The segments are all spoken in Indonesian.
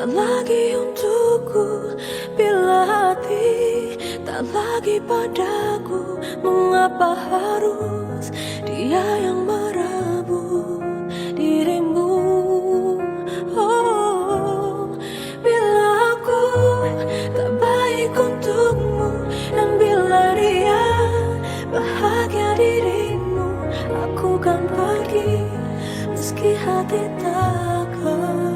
tak lagi untukku. Bila hati tak lagi padaku, mengapa harus dia yang merebut dirimu? Oh, bila aku tak baik untukmu, dan bila dia bahagia dirimu, aku kan pergi meski hati takkan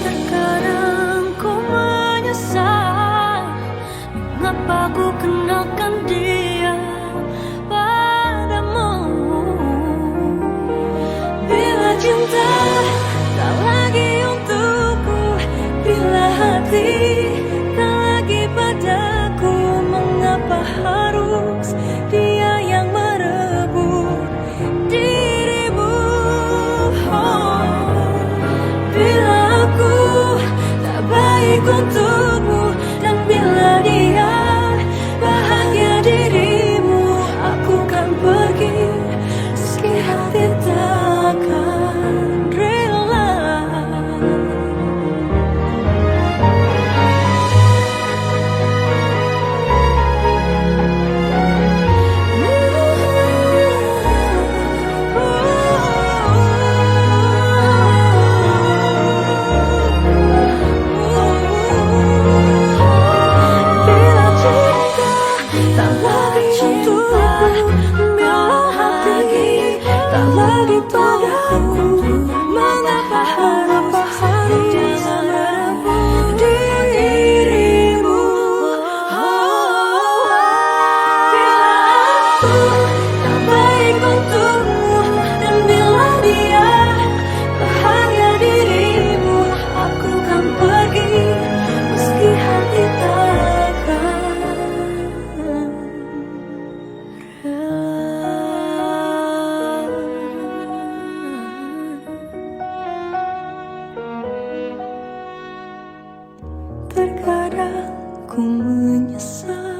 Terkadang ku menyesal mengapa ku kenalkan dia padamu. Bila cinta tak lagi untukku, bila hati tak lagi padaku, mengapa harus dia yang merebut dirimu? Oh, bila aku tak baik untukmu, dan bila dia bahagia dirimu, aku kan pergi meski hati takkan rela. Bila cinta tak lagi untukku, bila hati tak lagi padaku, mengapa harus dia merebut dirimu? Bila aku tak baik untukmu, dan bila dia bahagia dirimu, aku kan pergi meski hati takkan rela. Terkadang ku menyesal